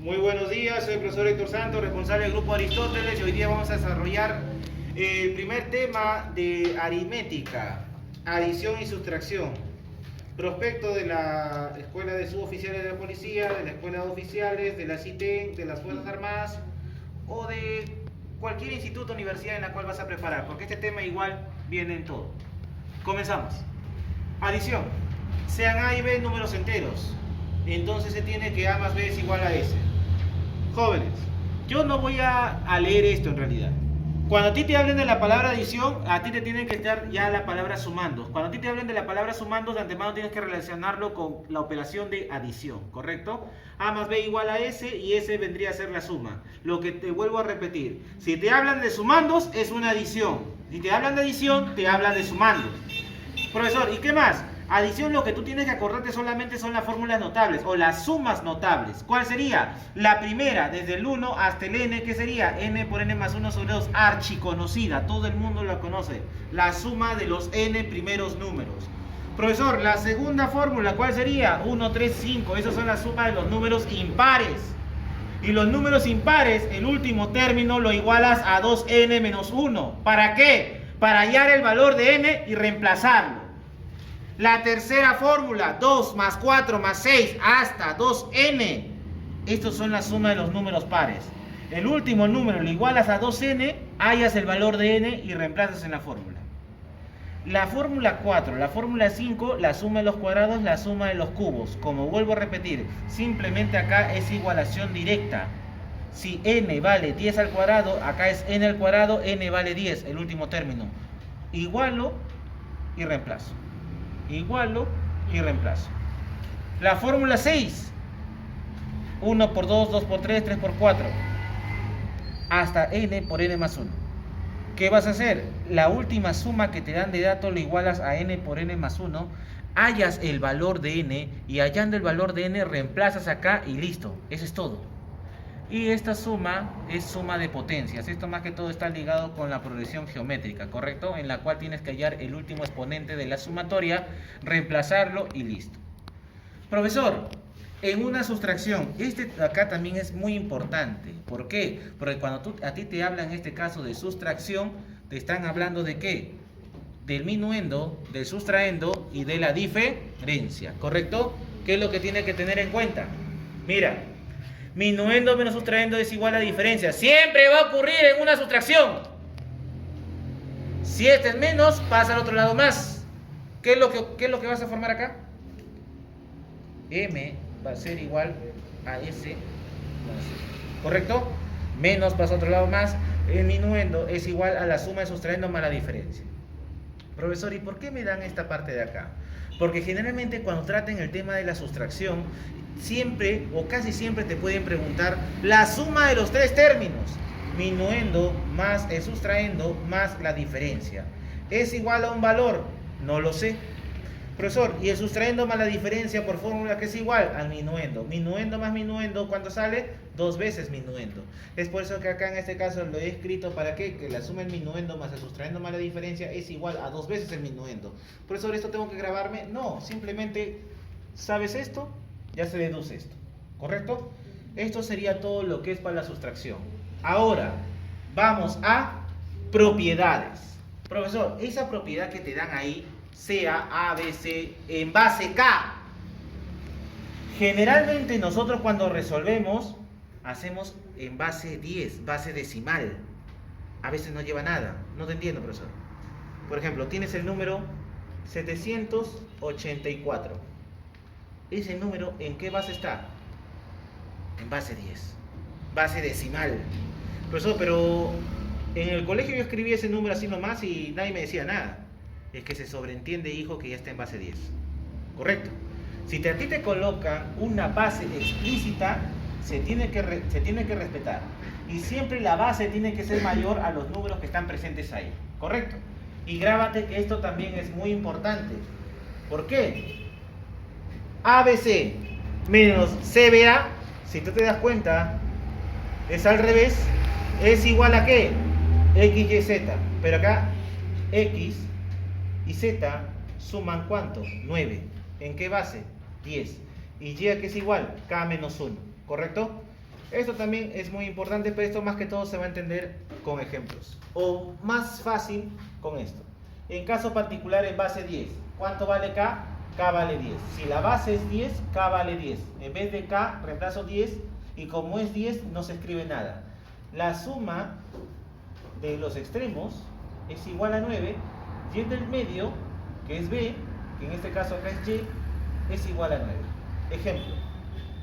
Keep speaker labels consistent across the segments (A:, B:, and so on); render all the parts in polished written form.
A: Muy buenos días, soy el profesor Héctor Santos, responsable del grupo Aristóteles, y hoy día vamos a desarrollar el primer tema de aritmética, adición y sustracción. Prospecto de la Escuela de Suboficiales de la Policía, de la Escuela de Oficiales, de la CITEN, de las Fuerzas Armadas o de cualquier instituto o universidad en la cual vas a preparar, porque este tema igual viene en todo. Comenzamos. Adición. Sean A y B números enteros. Entonces se tiene que A más B es igual a S. Jóvenes, yo no voy a leer esto en realidad. Cuando a ti te hablen de la palabra adición, a ti te tiene que estar ya la palabra sumandos. Cuando a ti te hablen de la palabra sumandos, de antemano tienes que relacionarlo con la operación de adición, ¿correcto? A más B igual a S y S vendría a ser la suma. Lo que te vuelvo a repetir, si te hablan de sumandos, es una adición. Si te hablan de adición, te hablan de sumandos. Profesor, ¿y qué más? Adición, lo que tú tienes que acordarte solamente son las fórmulas notables o las sumas notables. ¿Cuál sería? La primera, desde el 1 hasta el n, ¿qué sería? N por n más 1 sobre 2, archiconocida, todo el mundo la conoce. La suma de los n primeros números. Profesor, la segunda fórmula, ¿cuál sería? 1, 3, 5, esas son las sumas de los números impares. Y los números impares, el último término lo igualas a 2n menos 1. ¿Para qué? Para hallar el valor de n y reemplazarlo. La tercera fórmula, 2 más 4 más 6 hasta 2n. Estos son la suma de los números pares. El último número lo igualas a 2n, hallas el valor de n y reemplazas en la fórmula. La fórmula 4, la fórmula 5, la suma de los cuadrados, la suma de los cubos. Como vuelvo a repetir, simplemente acá es igualación directa. Si n vale 10 al cuadrado, acá es n al cuadrado, n vale 10, el último término. Igualo y reemplazo. Igualo y reemplazo. La fórmula 6, 1 por 2, 2 por 3, 3 por 4, hasta n por n más 1. ¿Qué vas a hacer? La última suma que te dan de datos lo igualas a n por n más 1, hallas el valor de n y hallando el valor de n reemplazas acá y listo. Eso es todo. Y esta suma es suma de potencias. Esto más que todo está ligado con la progresión geométrica, ¿correcto? En la cual tienes que hallar el último exponente de la sumatoria, reemplazarlo y listo. Profesor, en una sustracción, este acá también es muy importante. ¿Por qué? Porque cuando a ti te hablan en este caso de sustracción, te están hablando de ¿qué? Del minuendo, del sustraendo y de la diferencia, ¿correcto? ¿Qué es lo que tienes que tener en cuenta? Mira, minuendo menos sustraendo es igual a diferencia. Siempre va a ocurrir en una sustracción. Si este es menos, pasa al otro lado más. ¿Qué es lo que vas a formar acá? M va a ser igual a S más S. ¿Correcto? Menos pasa al otro lado más. El minuendo es igual a la suma de sustraendo más la diferencia. Profesor, ¿y por qué me dan esta parte de acá? Porque generalmente cuando traten el tema de la sustracción, siempre o casi siempre te pueden preguntar la suma de los tres términos. Minuendo más el sustraendo más la diferencia. ¿Es igual a un valor? No lo sé. Profesor, ¿y el sustraendo más la diferencia por fórmula que es igual al minuendo? Minuendo más minuendo, ¿cuánto sale? 2 veces minuendo. Es por eso que acá en este caso lo he escrito para qué, que la suma del minuendo más el sustraendo más la diferencia es igual a 2 veces el minuendo. Profesor, ¿esto tengo que grabarme? No, simplemente sabes esto, ya se deduce esto, ¿correcto? Esto sería todo lo que es para la sustracción. Ahora, vamos a propiedades. Profesor, esa propiedad que te dan ahí, sea A, B, C, en base K. Generalmente nosotros cuando resolvemos, hacemos en base 10, base decimal. A veces no lleva nada. No te entiendo, profesor. Por ejemplo, tienes el número 784. Ese número, ¿en qué base está? En base 10. Base decimal. Profesor, pero en el colegio yo escribí ese número así nomás y nadie me decía nada. Es que se sobreentiende, hijo, que ya está en base 10. ¿Correcto? Si a ti te colocan una base explícita, se tiene que respetar. Y siempre la base tiene que ser mayor a los números que están presentes ahí. ¿Correcto? Y grábate que esto también es muy importante. ¿Por qué? ABC menos CBA, si tú te das cuenta, es al revés. ¿Es igual a qué? X, Y, Z. Pero acá, X y Z suman ¿cuánto? 9. ¿En qué base? 10. Y Y que es igual, K menos 1. ¿Correcto? Esto también es muy importante, pero esto más que todo se va a entender con ejemplos. O más fácil con esto. En caso particular en base 10, ¿cuánto vale K? K vale 10. Si la base es 10, K vale 10. En vez de K, reemplazo 10 y como es 10, no se escribe nada. La suma de los extremos es igual a 9 y el del medio, que es B, que en este caso acá es Y, es igual a 9. Ejemplo.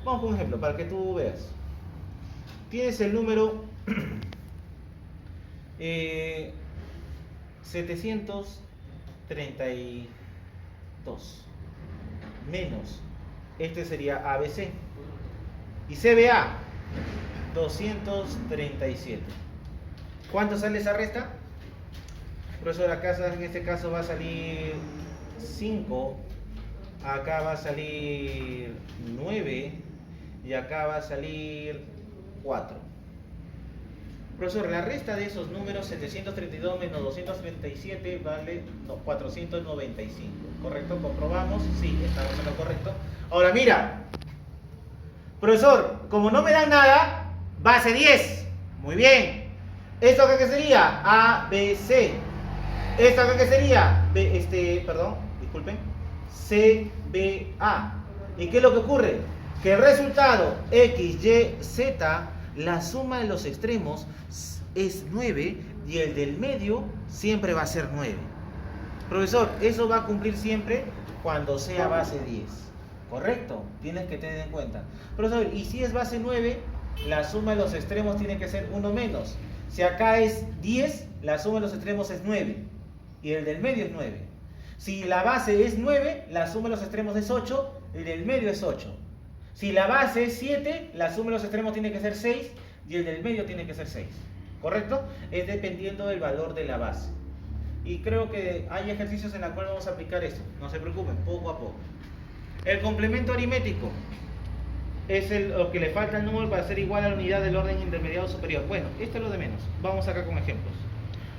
A: Vamos con un ejemplo para que tú veas. Tienes el número 732 menos, este sería ABC, y CBA 237. ¿Cuánto sale esa resta? Profesor, acá en este caso va a salir 5, acá va a salir 9 y acá va a salir 4. Profesor, la resta de esos números, 732 menos 237 vale 495. ¿Correcto? ¿Comprobamos? Sí, estamos en lo correcto. Ahora mira, profesor, como no me dan nada, base 10. Muy bien. ¿Esto acá qué sería? A, B, C. ¿Esto acá qué sería? Disculpen. C, B, A. ¿Y qué es lo que ocurre? Que el resultado X, Y, Z, la suma de los extremos es 9 y el del medio siempre va a ser 9. Profesor, eso va a cumplir siempre cuando sea base 10. ¿Correcto? Tienes que tener en cuenta. Profesor, y si es base 9, la suma de los extremos tiene que ser 1 menos. Si acá es 10, la suma de los extremos es 9 y el del medio es 9. Si la base es 9, la suma de los extremos es 8 y el del medio es 8. Si la base es 7, la suma de los extremos tiene que ser 6 y el del medio tiene que ser 6. ¿Correcto? Es dependiendo del valor de la base. Y creo que hay ejercicios en los cuales vamos a aplicar esto. No se preocupen, poco a poco. El complemento aritmético es lo que le falta al número para ser igual a la unidad del orden intermediado superior. Bueno, esto es lo de menos. Vamos acá con ejemplos.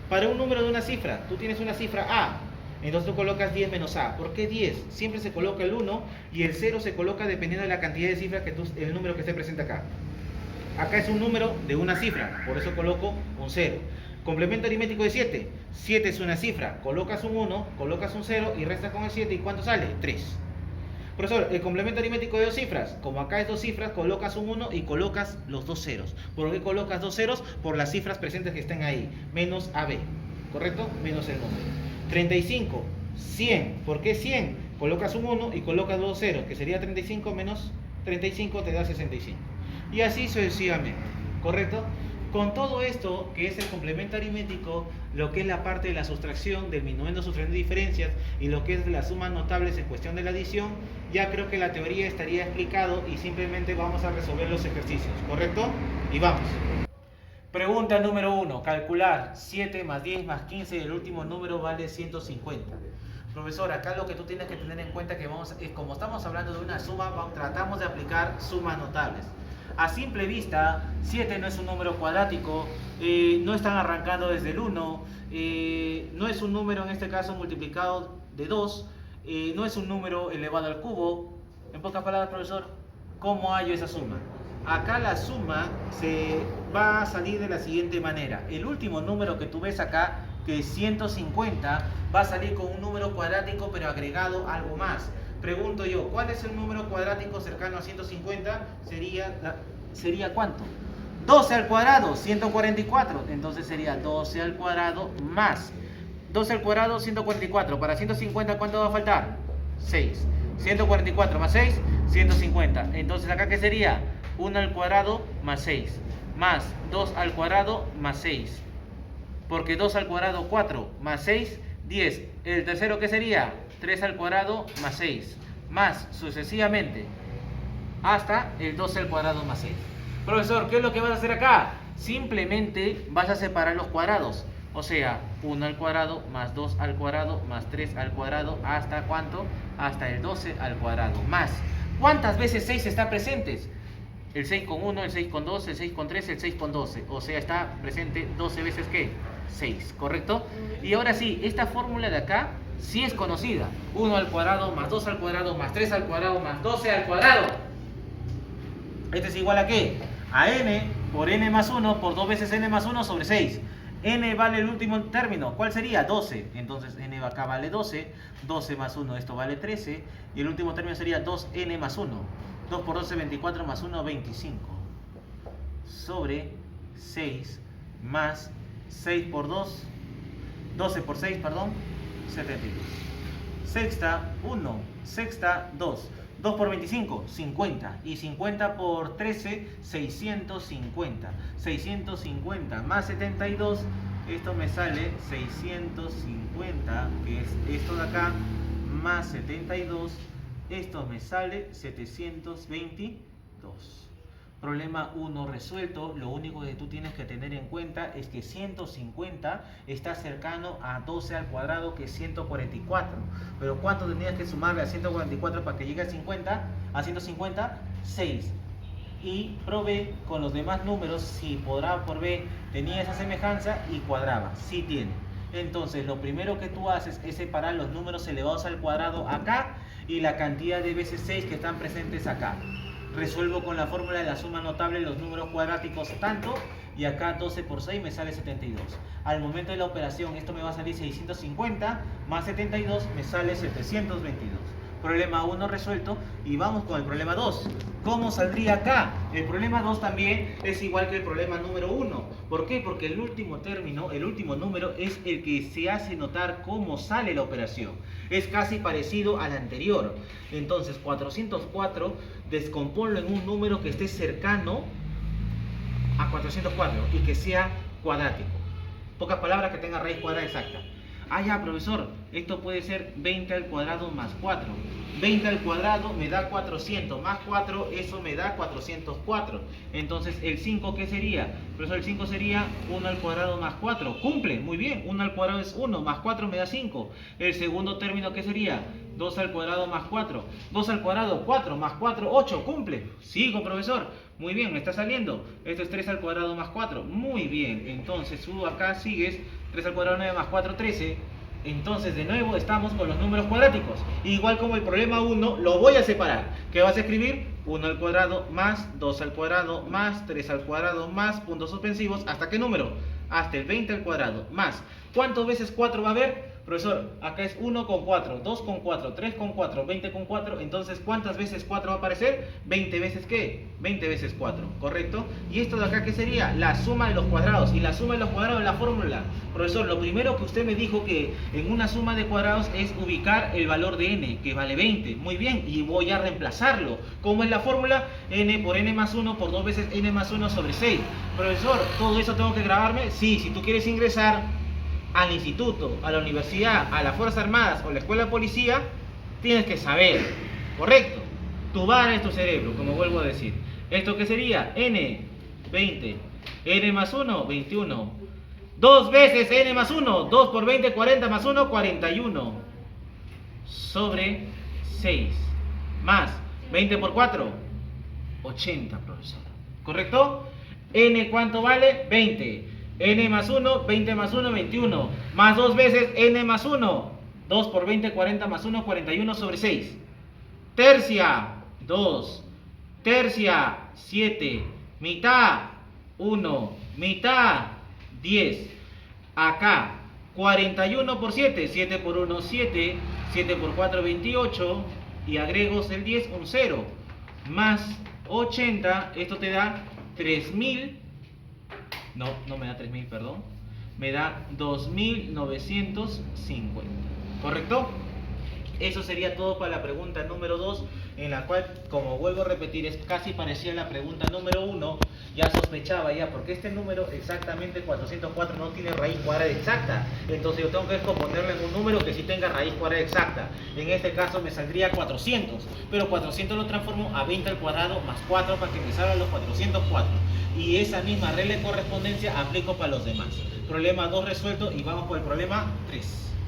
A: Para un número de una cifra, tú tienes una cifra A. Entonces tú colocas 10 menos A. ¿Por qué 10? Siempre se coloca el 1 y el 0 se coloca dependiendo de la cantidad de cifras el número que esté presente acá. Acá es un número de una cifra, por eso coloco un 0. Complemento aritmético de 7. 7 es una cifra, colocas un 1, colocas un 0 y restas con el 7. ¿Y cuánto sale? 3. Profesor, el complemento aritmético de dos cifras. Como acá es dos cifras, colocas un 1 y colocas los dos ceros. ¿Por qué colocas dos ceros? Por las cifras presentes que estén ahí. Menos AB. ¿Correcto? Menos el número. 35. 100. ¿Por qué 100? Colocas un 1 y colocas dos ceros, que sería 35 menos 35 te da 65. Y así sucesivamente. ¿Correcto? Con todo esto, que es el complemento aritmético, lo que es la parte de la sustracción, del minuendo, sufriendo diferencias, y lo que es las sumas notables en cuestión de la adición, ya creo que la teoría estaría explicado y simplemente vamos a resolver los ejercicios, ¿correcto? Y vamos. Pregunta número 1. Calcular 7 más 10 más 15 y el último número vale 150. Profesor, acá lo que tú tienes que tener en cuenta que como estamos hablando de una suma, tratamos de aplicar sumas notables. A simple vista, 7 no es un número cuadrático, no están arrancando desde el 1, no es un número en este caso multiplicado de 2, no es un número elevado al cubo. En pocas palabras, profesor, ¿cómo hallo esa suma? Acá la suma se va a salir de la siguiente manera. El último número que tú ves acá, que es 150, va a salir con un número cuadrático pero agregado algo más. Pregunto yo, ¿cuál es el número cuadrático cercano a 150? ¿Sería cuánto? 12 al cuadrado, 144. Entonces sería 12 al cuadrado más 12 al cuadrado, 144. Para 150, ¿cuánto va a faltar? 6. 144 más 6, 150. Entonces acá, ¿qué sería? 1 al cuadrado más 6. Más 2 al cuadrado más 6. Porque 2 al cuadrado, 4. Más 6, 10. ¿El tercero qué sería? 3 al cuadrado más 6, más sucesivamente hasta el 12 al cuadrado más 6. Profesor, ¿qué es lo que vas a hacer acá? Simplemente vas a separar los cuadrados. O sea, 1 al cuadrado más 2 al cuadrado más 3 al cuadrado, ¿hasta cuánto? Hasta el 12 al cuadrado más. ¿Cuántas veces 6 está presentes? El 6 con 1, el 6 con 2, el 6 con 3, el 6 con 12. O sea, está presente 12 veces ¿qué? 6, ¿correcto? Y ahora sí, esta fórmula de acá sí es conocida. 1 al cuadrado más 2 al cuadrado más 3 al cuadrado más 12 al cuadrado. ¿Este es igual a qué? a n por n más 1 por 2 veces n más 1 sobre 6. N vale el último término, ¿cuál sería? 12. Entonces n acá vale 12, 12 más 1, esto vale 13, y el último término sería 2n más 1. 2 por 12, 24 más 1, 25. Sobre 6 más 6 por 2, 12 por 6, perdón, 72. Sexta, 1, sexta, 2. 2 por 25, 50. Y 50 por 13, 650. 650 más 72, esto me sale 650, que es esto de acá, más 72, esto me sale 722. Problema 1 resuelto. Lo único que tú tienes que tener en cuenta es que 150 está cercano a 12 al cuadrado, que es 144. Pero ¿cuánto tendrías que sumarle a 144 para que llegue a 50? A 150, 6. Y probé con los demás números si por A por B tenía esa semejanza y cuadraba. Sí tiene. Entonces lo primero que tú haces es separar los números elevados al cuadrado acá y la cantidad de veces 6 que están presentes acá. Resuelvo con la fórmula de la suma notable los números cuadráticos tanto, y acá 12 por 6 me sale 72. Al momento de la operación esto me va a salir 650 más 72 me sale 722. Problema 1 resuelto, y vamos con el problema 2. ¿Cómo saldría acá? El problema 2 también es igual que el problema número 1. ¿Por qué? Porque el último término, el último número es el que se hace notar cómo sale la operación. Es casi parecido al anterior. Entonces 404 descomponlo en un número que esté cercano a 404 y que sea cuadrático. Pocas palabras, que tenga raíz cuadrada exacta. Ah, ya, profesor, esto puede ser 20 al cuadrado más 4. 20 al cuadrado me da 400, más 4, eso me da 404. Entonces, ¿el 5 qué sería? Profesor, el 5 sería 1 al cuadrado más 4. Cumple, muy bien, 1 al cuadrado es 1, más 4 me da 5. El segundo término, ¿qué sería? 2 al cuadrado más 4. 2 al cuadrado, 4, más 4, 8. Cumple. Sigo, profesor. Muy bien, me está saliendo. Esto es 3 al cuadrado más 4. Muy bien. Entonces, subo acá, sigues. 3 al cuadrado 9 más 4, 13. Entonces, de nuevo, estamos con los números cuadráticos. Igual como el problema 1, lo voy a separar. ¿Qué vas a escribir? 1 al cuadrado más 2 al cuadrado más 3 al cuadrado más puntos suspensivos. ¿Hasta qué número? Hasta el 20 al cuadrado más. ¿Cuántas veces 4 va a haber? Profesor, acá es 1 con 4, 2 con 4, 3 con 4, 20 con 4. Entonces, ¿cuántas veces 4 va a aparecer? 20 veces ¿qué? 20 veces 4, ¿correcto? Y esto de acá, ¿qué sería? La suma de los cuadrados. Y la suma de los cuadrados es la fórmula. Profesor, lo primero que usted me dijo que en una suma de cuadrados es ubicar el valor de n, que vale 20. Muy bien, y voy a reemplazarlo. ¿Cómo es la fórmula? N por n más 1 por 2 veces n más 1 sobre 6. Profesor, ¿todo eso tengo que grabarme? Sí, si tú quieres ingresar al instituto, a la universidad, a las Fuerzas Armadas o la escuela de policía, tienes que saber, ¿correcto? Tu vara es tu cerebro, como vuelvo a decir. ¿Esto qué sería? N, 20. N más 1, 21. 2 veces N más 1. 2 por 20, 40 más 1, 41. Sobre 6. Más 20 por 4, 80, profesor. ¿Correcto? N, ¿cuánto vale? 20. N más 1, 20 más 1, 21. Más 2 veces N más 1. 2 por 20, 40 más 1, 41 sobre 6. Tercia, 2. Tercia, 7. Mitad, 1. Mitad, 10. Acá, 41 por 7. 7 por 1, 7. 7 por 4, 28. Y agrego el 10, un 0. Más 80, esto te da 3000. No me da 3000, perdón. Me da 2950. ¿Correcto? Eso sería todo para la pregunta número 2, en la cual, como vuelvo a repetir, es casi parecida a la pregunta número 1. Ya sospechaba ya, porque este número exactamente 404 no tiene raíz cuadrada exacta. Entonces yo tengo que descomponerlo en un número que sí tenga raíz cuadrada exacta. En este caso me saldría 400, pero 400 lo transformo a 20 al cuadrado más 4 para que me salgan los 404. Y esa misma regla de correspondencia aplico para los demás. Problema 2 resuelto, y vamos por el problema 3.